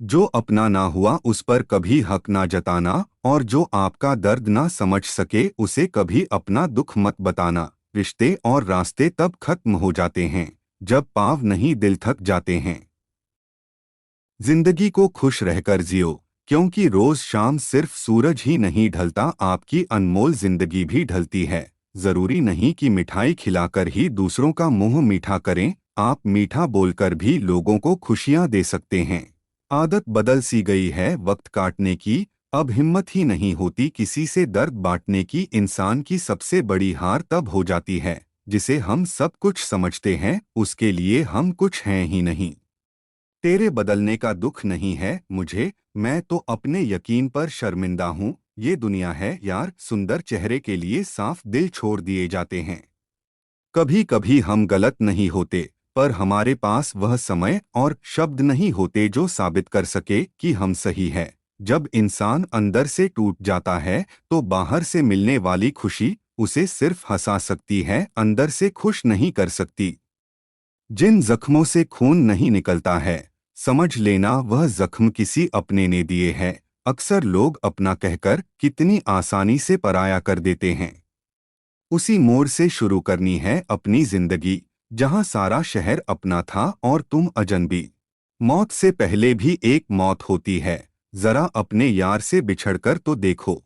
जो अपना ना हुआ उस पर कभी हक ना जताना, और जो आपका दर्द ना समझ सके उसे कभी अपना दुख मत बताना। रिश्ते और रास्ते तब खत्म हो जाते हैं जब पाँव नहीं दिल थक जाते हैं। जिंदगी को खुश रहकर जियो, क्योंकि रोज शाम सिर्फ सूरज ही नहीं ढलता, आपकी अनमोल जिंदगी भी ढलती है। जरूरी नहीं कि मिठाई खिलाकर ही दूसरों का मुंह मीठा करें, आप मीठा बोलकर भी लोगों को खुशियां दे सकते हैं। आदत बदल सी गई है वक्त काटने की, अब हिम्मत ही नहीं होती किसी से दर्द बांटने की। इंसान की सबसे बड़ी हार तब हो जाती है जिसे हम सब कुछ समझते हैं, उसके लिए हम कुछ हैं ही नहीं। तेरे बदलने का दुख नहीं है मुझे, मैं तो अपने यकीन पर शर्मिंदा हूँ। ये दुनिया है यार, सुंदर चेहरे के लिए साफ दिल छोड़ दिए जाते हैं। कभी कभी हम गलत नहीं होते, पर हमारे पास वह समय और शब्द नहीं होते जो साबित कर सके कि हम सही है। जब इंसान अंदर से टूट जाता है तो बाहर से मिलने वाली खुशी उसे सिर्फ हंसा सकती है, अंदर से खुश नहीं कर सकती। जिन जख्मों से खून नहीं निकलता है, समझ लेना वह जख्म किसी अपने ने दिए हैं। अक्सर लोग अपना कहकर कितनी आसानी से पराया कर देते हैं। उसी मोड़ से शुरू करनी है अपनी जिंदगी जहां सारा शहर अपना था और तुम अजनबी। मौत से पहले भी एक मौत होती है, जरा अपने यार से बिछड़कर तो देखो।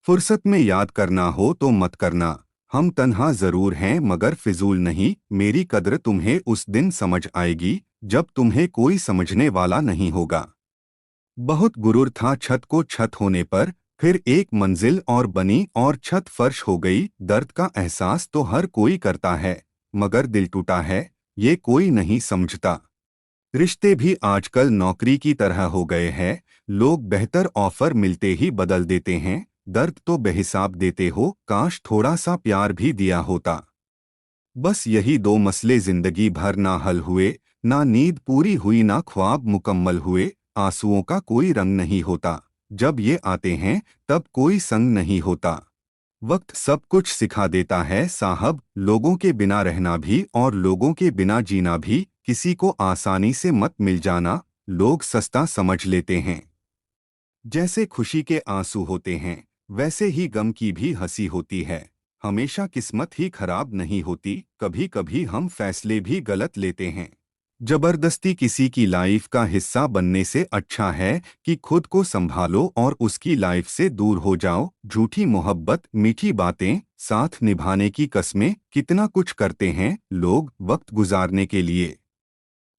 फुर्सत में याद करना हो तो मत करना, हम तन्हा जरूर हैं मगर फिजूल नहीं। मेरी कद्र तुम्हें उस दिन समझ आएगी जब तुम्हें कोई समझने वाला नहीं होगा। बहुत गुरूर था छत को छत होने पर, फिर एक मंजिल और बनी और छत फर्श हो गई। दर्द का एहसास तो हर कोई करता है, मगर दिल टूटा है ये कोई नहीं समझता। रिश्ते भी आजकल नौकरी की तरह हो गए हैं, लोग बेहतर ऑफर मिलते ही बदल देते हैं। दर्द तो बेहिसाब देते हो, काश थोड़ा सा प्यार भी दिया होता। बस यही दो मसले जिंदगी भर ना हल हुए, ना नींद पूरी हुई ना ख्वाब मुकम्मल हुए। आंसुओं का कोई रंग नहीं होता, जब ये आते हैं तब कोई संग नहीं होता। वक्त सब कुछ सिखा देता है साहब, लोगों के बिना रहना भी और लोगों के बिना जीना भी। किसी को आसानी से मत मिल जाना, लोग सस्ता समझ लेते हैं। जैसे खुशी के आंसू होते हैं वैसे ही गम की भी हंसी होती है। हमेशा किस्मत ही खराब नहीं होती, कभी कभी हम फैसले भी गलत लेते हैं। जबरदस्ती किसी की लाइफ का हिस्सा बनने से अच्छा है कि खुद को संभालो और उसकी लाइफ से दूर हो जाओ। झूठी मोहब्बत, मीठी बातें, साथ निभाने की कस्में, कितना कुछ करते हैं लोग वक्त गुजारने के लिए।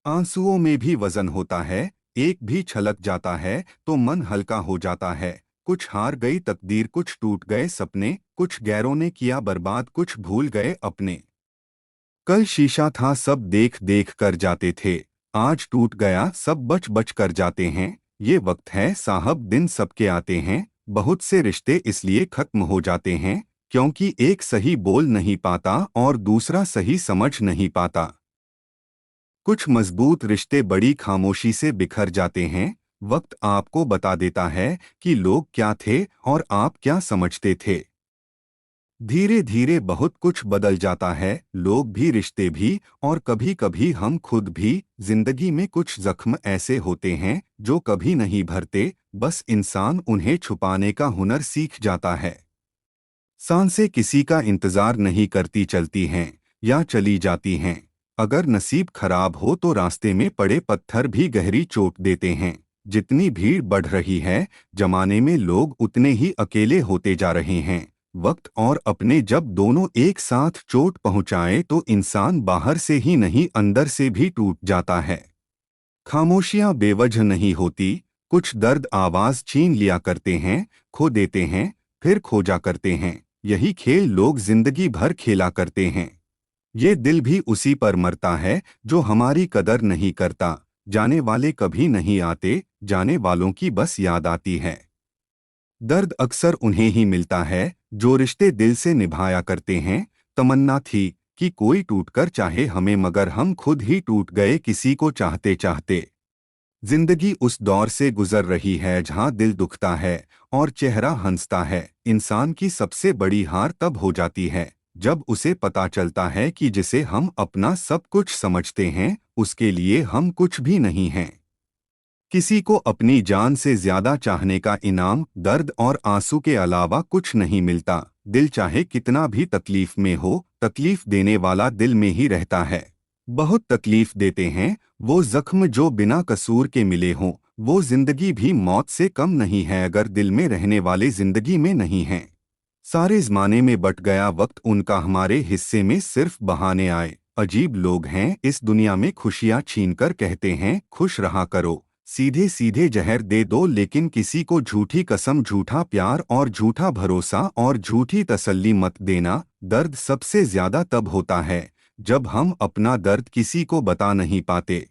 आंसुओं में भी वजन होता है, एक भी छलक जाता है तो मन हल्का हो जाता है। कुछ हार गई तकदीर, कुछ टूट गए सपने, कुछ गैरों ने किया बर्बाद, कुछ भूल गए अपने। कल शीशा था सब देख देख कर जाते थे, आज टूट गया सब बच बच कर जाते हैं। ये वक्त है साहब, दिन सबके आते हैं। बहुत से रिश्ते इसलिए खत्म हो जाते हैं क्योंकि एक सही बोल नहीं पाता और दूसरा सही समझ नहीं पाता। कुछ मजबूत रिश्ते बड़ी खामोशी से बिखर जाते हैं। वक्त आपको बता देता है कि लोग क्या थे और आप क्या समझते थे। धीरे धीरे बहुत कुछ बदल जाता है, लोग भी रिश्ते भी और कभी कभी हम खुद भी। जिंदगी में कुछ जख्म ऐसे होते हैं जो कभी नहीं भरते, बस इंसान उन्हें छुपाने का हुनर सीख जाता है। सांसें किसी का इंतजार नहीं करती, चलती हैं या चली जाती हैं। अगर नसीब खराब हो तो रास्ते में पड़े पत्थर भी गहरी चोट देते हैं। जितनी भीड़ बढ़ रही है जमाने में, लोग उतने ही अकेले होते जा रहे हैं। वक्त और अपने जब दोनों एक साथ चोट पहुंचाए तो इंसान बाहर से ही नहीं अंदर से भी टूट जाता है। खामोशियां बेवजह नहीं होती, कुछ दर्द आवाज छीन लिया करते हैं, खो देते हैं, फिर खोजा करते हैं। यही खेल लोग जिंदगी भर खेला करते हैं। ये दिल भी उसी पर मरता है जो हमारी कदर नहीं करता। जाने वाले कभी नहीं आते, जाने वालों की बस याद आती है। दर्द अक्सर उन्हें ही मिलता है जो रिश्ते दिल से निभाया करते हैं। तमन्ना थी कि कोई टूटकर चाहे हमें, मगर हम खुद ही टूट गए किसी को चाहते चाहते। जिंदगी उस दौर से गुजर रही है जहां दिल दुखता है और चेहरा हंसता है। इंसान की सबसे बड़ी हार तब हो जाती है जब उसे पता चलता है कि जिसे हम अपना सब कुछ समझते हैं उसके लिए हम कुछ भी नहीं हैं। किसी को अपनी जान से ज्यादा चाहने का इनाम दर्द और आंसू के अलावा कुछ नहीं मिलता। दिल चाहे कितना भी तकलीफ में हो, तकलीफ देने वाला दिल में ही रहता है। बहुत तकलीफ देते हैं वो जख्म जो बिना कसूर के मिले हों। वो जिंदगी भी मौत से कम नहीं है अगर दिल में रहने वाले जिंदगी में नहीं हैं। सारे जमाने में बट गया वक्त उनका, हमारे हिस्से में सिर्फ बहाने आए। अजीब लोग हैं इस दुनिया में, खुशियां छीनकर कहते हैं खुश रहा करो। सीधे सीधे जहर दे दो लेकिन किसी को झूठी कसम, झूठा प्यार और झूठा भरोसा और झूठी तसल्ली मत देना। दर्द सबसे ज्यादा तब होता है जब हम अपना दर्द किसी को बता नहीं पाते।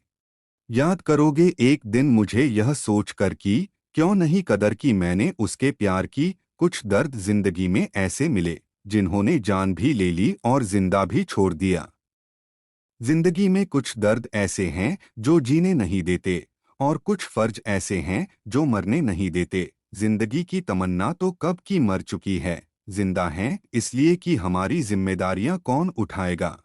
याद करोगे एक दिन मुझे यह सोचकर कि क्यों नहीं कदर की मैंने उसके प्यार की। कुछ दर्द जिंदगी में ऐसे मिले जिन्होंने जान भी ले ली और जिंदा भी छोड़ दिया। जिंदगी में कुछ दर्द ऐसे हैं जो जीने नहीं देते और कुछ फर्ज ऐसे हैं जो मरने नहीं देते। जिंदगी की तमन्ना तो कब की मर चुकी है, जिंदा है इसलिए कि हमारी जिम्मेदारियां कौन उठाएगा।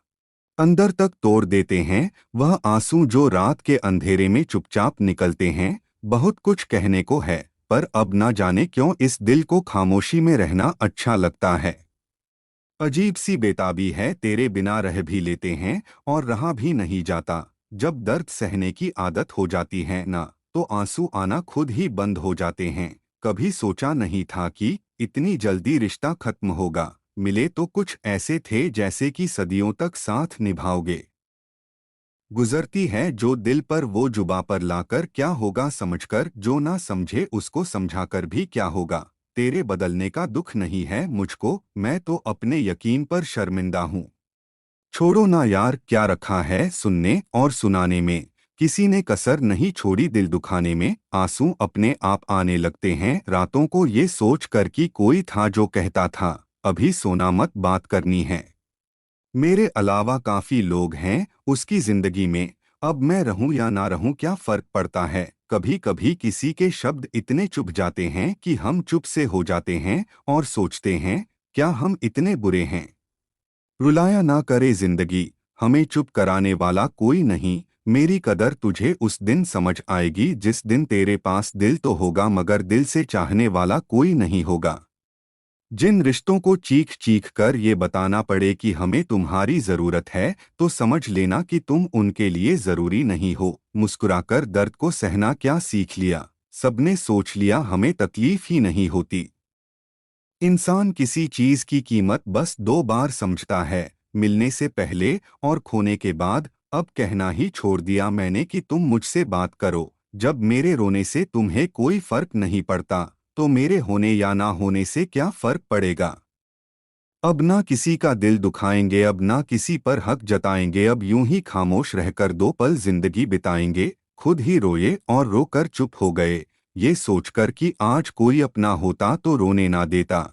अंदर तक तोड़ देते हैं वह आंसू जो रात के अंधेरे में चुपचाप निकलते हैं। बहुत कुछ कहने को है पर अब ना जाने क्यों इस दिल को खामोशी में रहना अच्छा लगता है। अजीब सी बेताबी है, तेरे बिना रह भी लेते हैं और रहा भी नहीं जाता। जब दर्द सहने की आदत हो जाती है ना, तो आंसू आना खुद ही बंद हो जाते हैं। कभी सोचा नहीं था कि इतनी जल्दी रिश्ता खत्म होगा। मिले तो कुछ ऐसे थे जैसे कि सदियों तक साथ निभाओगे। गुजरती है जो दिल पर वो जुबा पर लाकर, क्या होगा समझकर, जो ना समझे उसको समझाकर भी क्या होगा। तेरे बदलने का दुख नहीं है मुझको, मैं तो अपने यकीन पर शर्मिंदा हूँ। छोड़ो ना यार, क्या रखा है सुनने और सुनाने में। किसी ने कसर नहीं छोड़ी दिल दुखाने में। आंसू अपने आप आने लगते हैं रातों को ये सोच कर कि कोई था जो कहता था अभी सोना मत, बात करनी है। मेरे अलावा काफी लोग हैं उसकी जिंदगी में। अब मैं रहूं या ना रहूं क्या फर्क पड़ता है। कभी कभी किसी के शब्द इतने चुभ जाते हैं कि हम चुप से हो जाते हैं और सोचते हैं क्या हम इतने बुरे हैं। रुलाया ना करे जिंदगी, हमें चुप कराने वाला कोई नहीं। मेरी कदर तुझे उस दिन समझ आएगी जिस दिन तेरे पास दिल तो होगा मगर दिल से चाहने वाला कोई नहीं होगा। जिन रिश्तों को चीख चीख कर ये बताना पड़े कि हमें तुम्हारी जरूरत है, तो समझ लेना कि तुम उनके लिए जरूरी नहीं हो। मुस्कुराकर दर्द को सहना क्या सीख लिया, सबने सोच लिया हमें तकलीफ ही नहीं होती। इंसान किसी चीज की कीमत बस दो बार समझता है, मिलने से पहले और खोने के बाद। अब कहना ही छोड़ दिया मैंने कि तुम मुझसे बात करो। जब मेरे रोने से तुम्हें कोई फर्क नहीं पड़ता, तो मेरे होने या ना होने से क्या फर्क पड़ेगा। अब ना किसी का दिल दुखाएंगे, अब ना किसी पर हक जताएंगे। अब यूं ही खामोश रहकर दो पल जिंदगी बिताएंगे। खुद ही रोए और रोकर चुप हो गए, ये सोचकर कि आज कोई अपना होता तो रोने ना देता।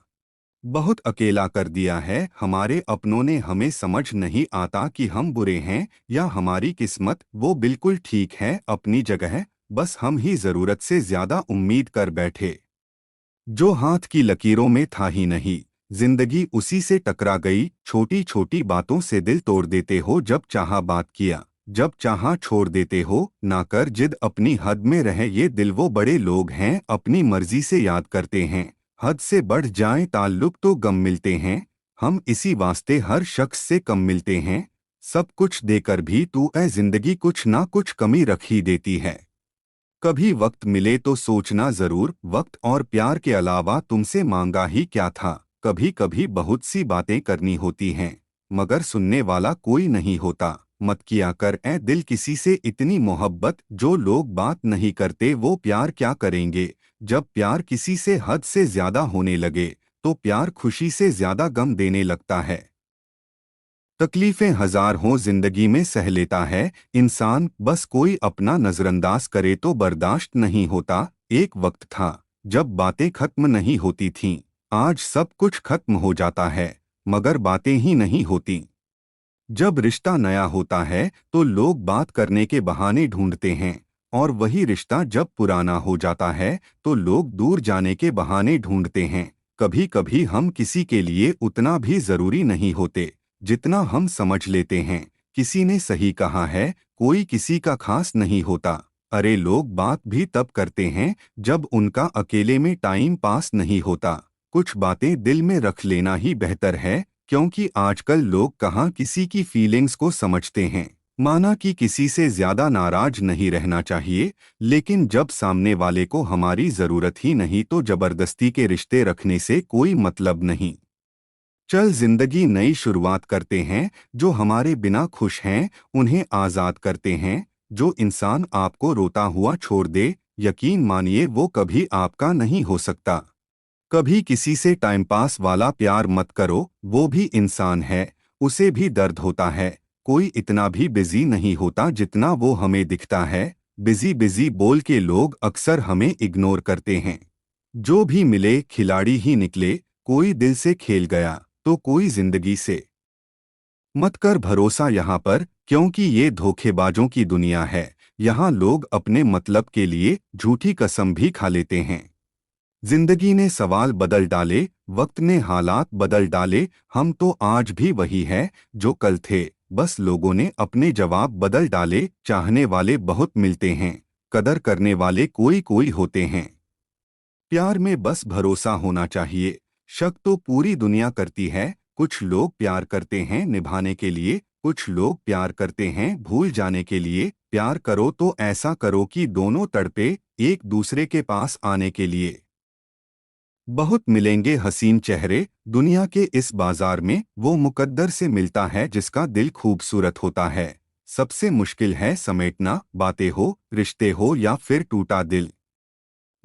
बहुत अकेला कर दिया है हमारे अपनों ने, हमें समझ नहीं आता कि हम बुरे हैं या हमारी किस्मत। वो बिल्कुल ठीक है अपनी जगह, बस हम ही जरूरत से ज्यादा उम्मीद कर बैठे। जो हाथ की लकीरों में था ही नहीं, जिंदगी उसी से टकरा गई। छोटी छोटी बातों से दिल तोड़ देते हो, जब चाहा बात किया, जब चाहा छोड़ देते हो। ना कर जिद, अपनी हद में रहे ये दिल। वो बड़े लोग हैं अपनी मर्जी से याद करते हैं, हद से बढ़ जाए ताल्लुक तो गम मिलते हैं। हम इसी वास्ते हर शख्स से कम मिलते हैं। सब कुछ देकर भी तू ऐ जिंदगी कुछ ना कुछ कमी रख ही देती है। कभी वक्त मिले तो सोचना जरूर, वक्त और प्यार के अलावा तुमसे मांगा ही क्या था। कभी कभी बहुत सी बातें करनी होती हैं मगर सुनने वाला कोई नहीं होता। मत किया कर ए दिल किसी से इतनी मोहब्बत, जो लोग बात नहीं करते वो प्यार क्या करेंगे। जब प्यार किसी से हद से ज्यादा होने लगे, तो प्यार खुशी से ज्यादा गम देने लगता है। तकलीफें हजार हों जिंदगी में सह लेता है इंसान, बस कोई अपना नजरअंदाज करे तो बर्दाश्त नहीं होता। एक वक्त था जब बातें खत्म नहीं होती थीं, आज सब कुछ खत्म हो जाता है मगर बातें ही नहीं होती। जब रिश्ता नया होता है तो लोग बात करने के बहाने ढूंढते हैं, और वही रिश्ता जब पुराना हो जाता है तो लोग दूर जाने के बहाने ढूंढते हैं। कभी कभी हम किसी के लिए उतना भी जरूरी नहीं होते जितना हम समझ लेते हैं। किसी ने सही कहा है, कोई किसी का खास नहीं होता। अरे लोग बात भी तब करते हैं जब उनका अकेले में टाइम पास नहीं होता। कुछ बातें दिल में रख लेना ही बेहतर है, क्योंकि आजकल लोग कहाँ किसी की फीलिंग्स को समझते हैं। माना कि किसी से ज्यादा नाराज नहीं रहना चाहिए, लेकिन जब सामने वाले को हमारी जरूरत ही नहीं तो जबरदस्ती के रिश्ते रखने से कोई मतलब नहीं। चल जिंदगी नई शुरुआत करते हैं। जो हमारे बिना खुश हैं उन्हें आजाद करते हैं। जो इंसान आपको रोता हुआ छोड़ दे, यकीन मानिए वो कभी आपका नहीं हो सकता। कभी किसी से टाइम पास वाला प्यार मत करो, वो भी इंसान है, उसे भी दर्द होता है। कोई इतना भी बिजी नहीं होता जितना वो हमें दिखता है। बिजी बिजी बोल के लोग अक्सर हमें इग्नोर करते हैं। जो भी मिले खिलाड़ी ही निकले। कोई दिल से खेल गया तो कोई जिंदगी से। मत कर भरोसा यहाँ पर, क्योंकि ये धोखेबाजों की दुनिया है। यहाँ लोग अपने मतलब के लिए झूठी कसम भी खा लेते हैं। जिंदगी ने सवाल बदल डाले, वक्त ने हालात बदल डाले। हम तो आज भी वही है जो कल थे, बस लोगों ने अपने जवाब बदल डाले। चाहने वाले बहुत मिलते हैं, कदर करने वाले कोई कोई होते हैं। प्यार में बस भरोसा होना चाहिए। शक तो पूरी दुनिया करती है। कुछ लोग प्यार करते हैं निभाने के लिए, कुछ लोग प्यार करते हैं भूल जाने के लिए। प्यार करो तो ऐसा करो कि दोनों तड़पे एक दूसरे के पास आने के लिए। बहुत मिलेंगे हसीन चेहरे दुनिया के इस बाजार में, वो मुकद्दर से मिलता है जिसका दिल खूबसूरत होता है। सबसे मुश्किल है समेटना, बातें हो, रिश्ते हो या फिर टूटा दिल।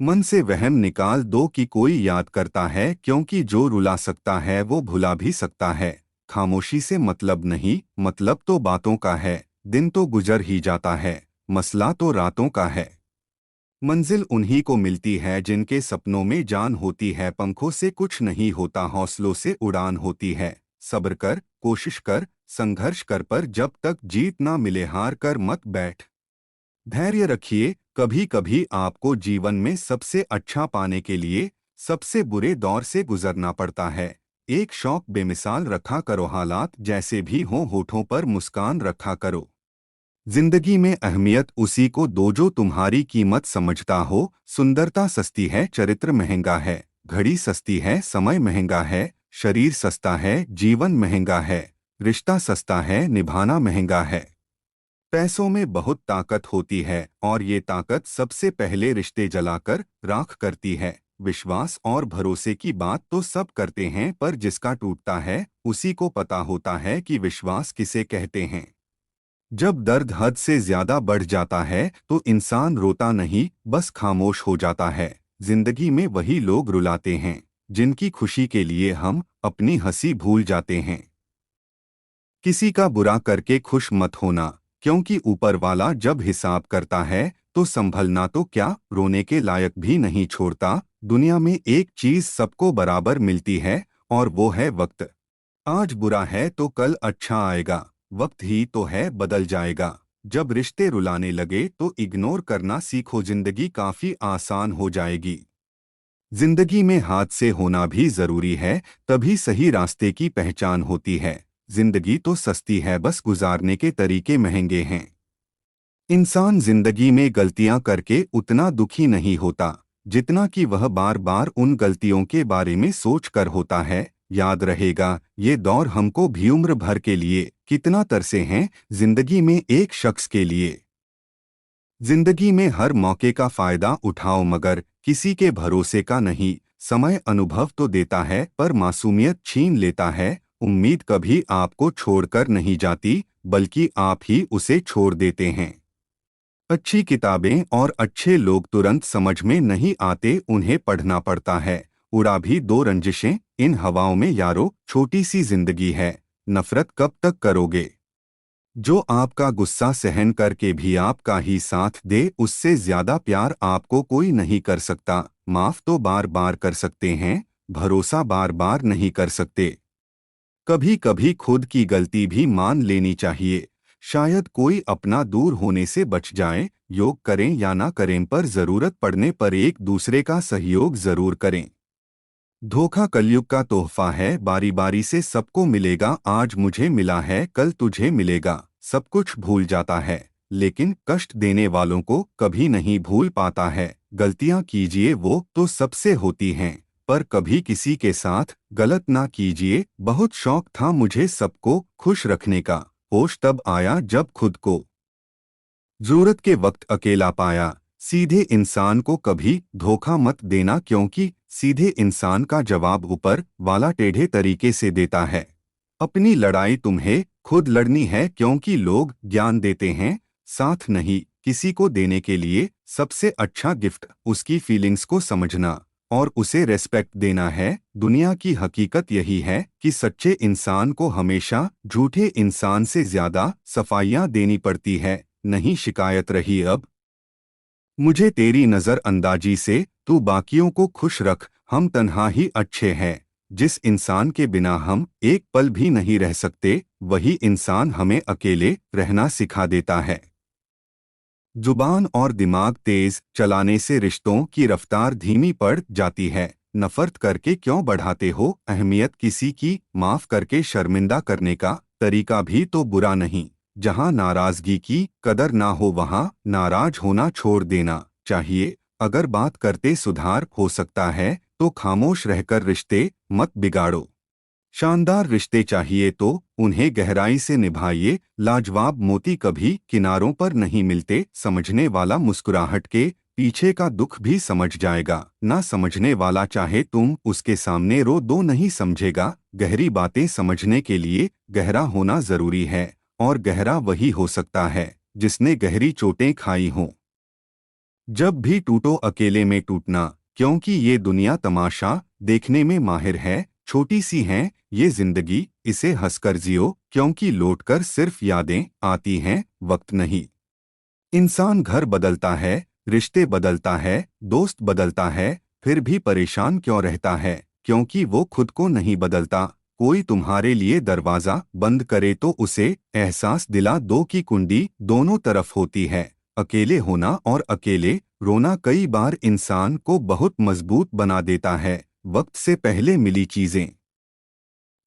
मन से वहम निकाल दो कि कोई याद करता है, क्योंकि जो रुला सकता है वो भुला भी सकता है। खामोशी से मतलब नहीं, मतलब तो बातों का है। दिन तो गुजर ही जाता है, मसला तो रातों का है। मंजिल उन्हीं को मिलती है जिनके सपनों में जान होती है। पंखों से कुछ नहीं होता, हौसलों से उड़ान होती है। सब्र कर, कोशिश कर, संघर्ष कर, पर जब तक जीत ना मिले हार कर मत बैठ। धैर्य रखिए, कभी कभी आपको जीवन में सबसे अच्छा पाने के लिए सबसे बुरे दौर से गुजरना पड़ता है। एक शौक बेमिसाल रखा करो, हालात जैसे भी हों होठों पर मुस्कान रखा करो। जिंदगी में अहमियत उसी को दो जो तुम्हारी कीमत समझता हो। सुंदरता सस्ती है, चरित्र महंगा है। घड़ी सस्ती है, समय महंगा है। शरीर सस्ता है, जीवन महंगा है। रिश्ता सस्ता है, निभाना महंगा है। पैसों में बहुत ताकत होती है, और ये ताकत सबसे पहले रिश्ते जलाकर राख करती है। विश्वास और भरोसे की बात तो सब करते हैं, पर जिसका टूटता है उसी को पता होता है कि विश्वास किसे कहते हैं। जब दर्द हद से ज्यादा बढ़ जाता है तो इंसान रोता नहीं, बस खामोश हो जाता है। जिंदगी में वही लोग रुलाते हैं जिनकी खुशी के लिए हम अपनी हंसी भूल जाते हैं। किसी का बुरा करके खुश मत होना, क्योंकि ऊपर वाला जब हिसाब करता है तो संभलना तो क्या, रोने के लायक भी नहीं छोड़ता। दुनिया में एक चीज सबको बराबर मिलती है, और वो है वक्त। आज बुरा है तो कल अच्छा आएगा, वक्त ही तो है बदल जाएगा। जब रिश्ते रुलाने लगे तो इग्नोर करना सीखो, जिंदगी काफी आसान हो जाएगी। जिंदगी में हाथ से होना भी जरूरी है, तभी सही रास्ते की पहचान होती है। जिंदगी तो सस्ती है, बस गुजारने के तरीके महंगे हैं। इंसान जिंदगी में गलतियां करके उतना दुखी नहीं होता जितना कि वह बार बार उन गलतियों के बारे में सोच कर होता है। याद रहेगा ये दौर हमको भी उम्र भर के लिए कितना तरसे हैं, जिंदगी में एक शख्स के लिए। जिंदगी में हर मौके का फायदा उठाओ, मगर किसी के भरोसे का नहीं। समय अनुभव तो देता है पर मासूमियत छीन लेता है। उम्मीद कभी आपको छोड़कर नहीं जाती, बल्कि आप ही उसे छोड़ देते हैं। अच्छी किताबें और अच्छे लोग तुरंत समझ में नहीं आते, उन्हें पढ़ना पड़ता है। उड़ा भी दो रंजिशें इन हवाओं में यारो, छोटी सी जिंदगी है, नफरत कब तक करोगे। जो आपका गुस्सा सहन करके भी आपका ही साथ दे, उससे ज्यादा प्यार आपको कोई नहीं कर सकता। माफ तो बार बार कर सकते हैं, भरोसा बार बार नहीं कर सकते। कभी कभी खुद की गलती भी मान लेनी चाहिए। शायद कोई अपना दूर होने से बच जाए। योग करें या ना करें, पर जरूरत पड़ने पर एक दूसरे का सहयोग जरूर करें। धोखा कलयुग का तोहफा है, बारी बारी से सबको मिलेगा। आज मुझे मिला है कल तुझे मिलेगा। सब कुछ भूल जाता है, लेकिन कष्ट देने वालों को कभी नहीं भूल पाता है। गलतियां कीजिए वो तो सबसे होती हैं, पर कभी किसी के साथ गलत ना कीजिए। बहुत शौक था मुझे सबको खुश रखने का, होश तब आया जब खुद को जरूरत के वक्त अकेला पाया। सीधे इंसान को कभी धोखा मत देना, क्योंकि सीधे इंसान का जवाब ऊपर वाला टेढ़े तरीके से देता है। अपनी लड़ाई तुम्हें खुद लड़नी है, क्योंकि लोग ज्ञान देते हैं, साथ नहीं। किसी को देने के लिए सबसे अच्छा गिफ्ट उसकी फीलिंग्स को समझना और उसे रेस्पेक्ट देना है। दुनिया की हकीकत यही है कि सच्चे इंसान को हमेशा झूठे इंसान से ज्यादा सफाइयां देनी पड़ती है। नहीं शिकायत रही अब मुझे तेरी नजर अंदाजी से, तू बाकियों को खुश रख, हम तन्हा ही अच्छे हैं। जिस इंसान के बिना हम एक पल भी नहीं रह सकते, वही इंसान हमें अकेले रहना सिखा देता है। जुबान और दिमाग तेज चलाने से रिश्तों की रफ्तार धीमी पड़ जाती है। नफरत करके क्यों बढ़ाते हो अहमियत किसी की, माफ करके शर्मिंदा करने का तरीका भी तो बुरा नहीं। जहां नाराजगी की कदर ना हो वहां नाराज होना छोड़ देना चाहिए। अगर बात करते सुधार हो सकता है तो खामोश रहकर रिश्ते मत बिगाड़ो। शानदार रिश्ते चाहिए तो उन्हें गहराई से निभाइए। लाजवाब मोती कभी किनारों पर नहीं मिलते। समझने वाला मुस्कुराहट के पीछे का दुख भी समझ जाएगा, ना समझने वाला चाहे तुम उसके सामने रो दो नहीं समझेगा। गहरी बातें समझने के लिए गहरा होना जरूरी है, और गहरा वही हो सकता है जिसने गहरी चोटें खाई हों। जब भी टूटो अकेले में टूटना, क्योंकि ये दुनिया तमाशा देखने में माहिर है। छोटी सी है ये जिंदगी, इसे हंसकर जियो, क्योंकि लौटकर सिर्फ यादें आती हैं, वक्त नहीं। इंसान घर बदलता है, रिश्ते बदलता है, दोस्त बदलता है, फिर भी परेशान क्यों रहता है? क्योंकि वो खुद को नहीं बदलता। कोई तुम्हारे लिए दरवाजा बंद करे तो उसे एहसास दिला दो कि कुंडी दोनों तरफ होती है। अकेले होना और अकेले रोना कई बार इंसान को बहुत मजबूत बना देता है। वक्त से पहले मिली चीजें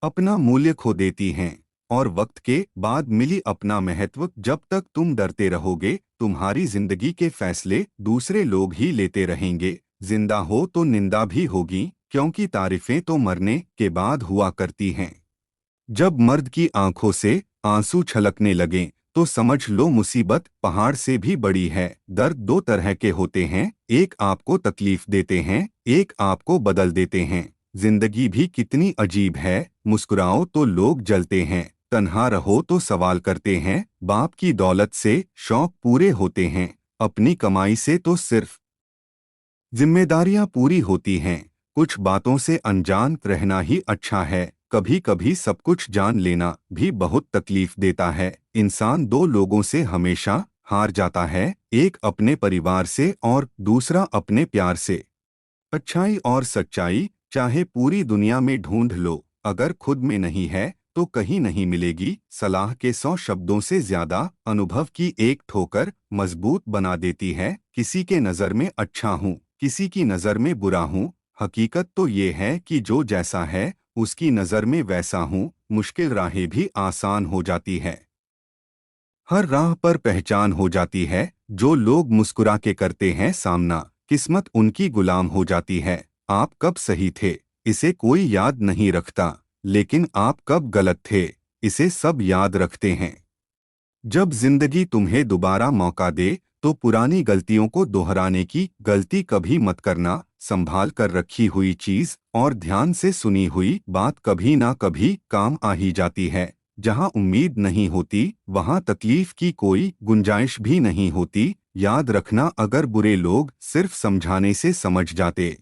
अपना मूल्य खो देती हैं, और वक्त के बाद मिली अपना महत्व। जब तक तुम डरते रहोगे, तुम्हारी जिंदगी के फैसले दूसरे लोग ही लेते रहेंगे। जिंदा हो तो निंदा भी होगी, क्योंकि तारीफें तो मरने के बाद हुआ करती हैं। जब मर्द की आंखों से आंसू छलकने लगें, तो समझ लो मुसीबत पहाड़ से भी बड़ी है। दर्द दो तरह के होते हैं, एक आपको तकलीफ देते हैं, एक आपको बदल देते हैं। जिंदगी भी कितनी अजीब है, मुस्कुराओ तो लोग जलते हैं, तन्हा रहो तो सवाल करते हैं। बाप की दौलत से शौक पूरे होते हैं, अपनी कमाई से तो सिर्फ जिम्मेदारियां पूरी होती हैं। कुछ बातों से अनजान रहना ही अच्छा है। कभी कभी सब कुछ जान लेना भी बहुत तकलीफ देता है। इंसान दो लोगों से हमेशा हार जाता है, एक अपने परिवार से और दूसरा अपने प्यार से। अच्छाई और सच्चाई चाहे पूरी दुनिया में ढूंढ लो, अगर खुद में नहीं है तो कहीं नहीं मिलेगी। सलाह के 100 शब्दों से ज्यादा अनुभव की एक ठोकर मजबूत बना देती है। किसी के नज़र में अच्छा हूँ, किसी की नज़र में बुरा हूँ। हकीकत तो ये है कि जो जैसा है उसकी नज़र में वैसा हूँ। मुश्किल राहें भी आसान हो जाती है, हर राह पर पहचान हो जाती है। जो लोग मुस्कुरा के करते हैं सामना, किस्मत उनकी गुलाम हो जाती है। आप कब सही थे इसे कोई याद नहीं रखता, लेकिन आप कब गलत थे इसे सब याद रखते हैं। जब जिंदगी तुम्हें दोबारा मौका दे तो पुरानी गलतियों को दोहराने की गलती कभी मत करना। संभाल कर रखी हुई चीज और ध्यान से सुनी हुई बात कभी ना कभी काम आ ही जाती है। जहां उम्मीद नहीं होती वहां तकलीफ की कोई गुंजाइश भी नहीं होती। याद रखना, अगर बुरे लोग सिर्फ समझाने से समझ जाते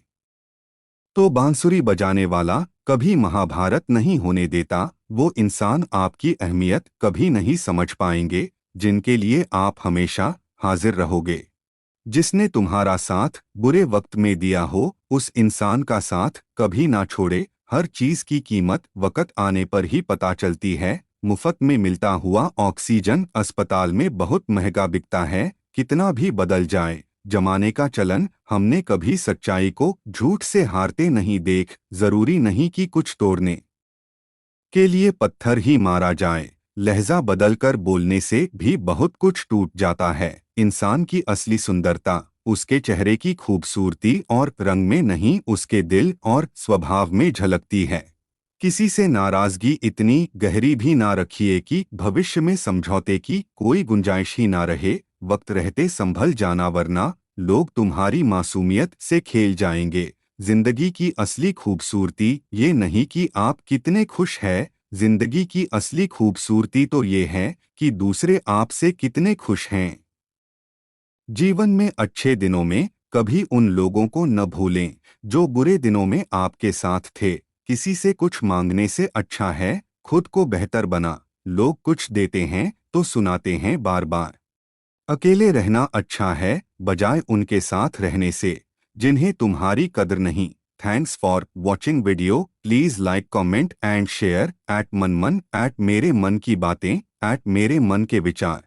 तो बांसुरी बजाने वाला कभी महाभारत नहीं होने देता। वो इंसान आपकी अहमियत कभी नहीं समझ पाएंगे जिनके लिए आप हमेशा हाजिर रहोगे। जिसने तुम्हारा साथ बुरे वक्त में दिया हो, उस इंसान का साथ कभी ना छोड़े। हर चीज की कीमत वक्त आने पर ही पता चलती है। मुफ्त में मिलता हुआ ऑक्सीजन अस्पताल में बहुत महंगा बिकता है। कितना भी बदल जाए जमाने का चलन, हमने कभी सच्चाई को झूठ से हारते नहीं देख। जरूरी नहीं कि कुछ तोड़ने के लिए पत्थर ही मारा जाए, लहजा बदलकर बोलने से भी बहुत कुछ टूट जाता है। इंसान की असली सुंदरता उसके चेहरे की खूबसूरती और रंग में नहीं, उसके दिल और स्वभाव में झलकती है। किसी से नाराजगी इतनी गहरी भी ना रखिए कि भविष्य में समझौते की कोई गुंजाइश ही ना रहे। वक्त रहते संभल जाना, वरना लोग तुम्हारी मासूमियत से खेल जाएंगे। जिंदगी की असली खूबसूरती ये नहीं कि आप कितने खुश हैं, जिंदगी की असली खूबसूरती तो ये है कि दूसरे आपसे कितने खुश हैं। जीवन में अच्छे दिनों में कभी उन लोगों को न भूलें जो बुरे दिनों में आपके साथ थे। किसी से कुछ मांगने से अच्छा है खुद को बेहतर बना। लोग कुछ देते हैं तो सुनाते हैं बार बार। अकेले रहना अच्छा है बजाय उनके साथ रहने से जिन्हें तुम्हारी कदर नहीं। Thanks for watching video. Please like, comment and share. @मनमन, @मेरे मन की बातें, @मेरे मन के विचार।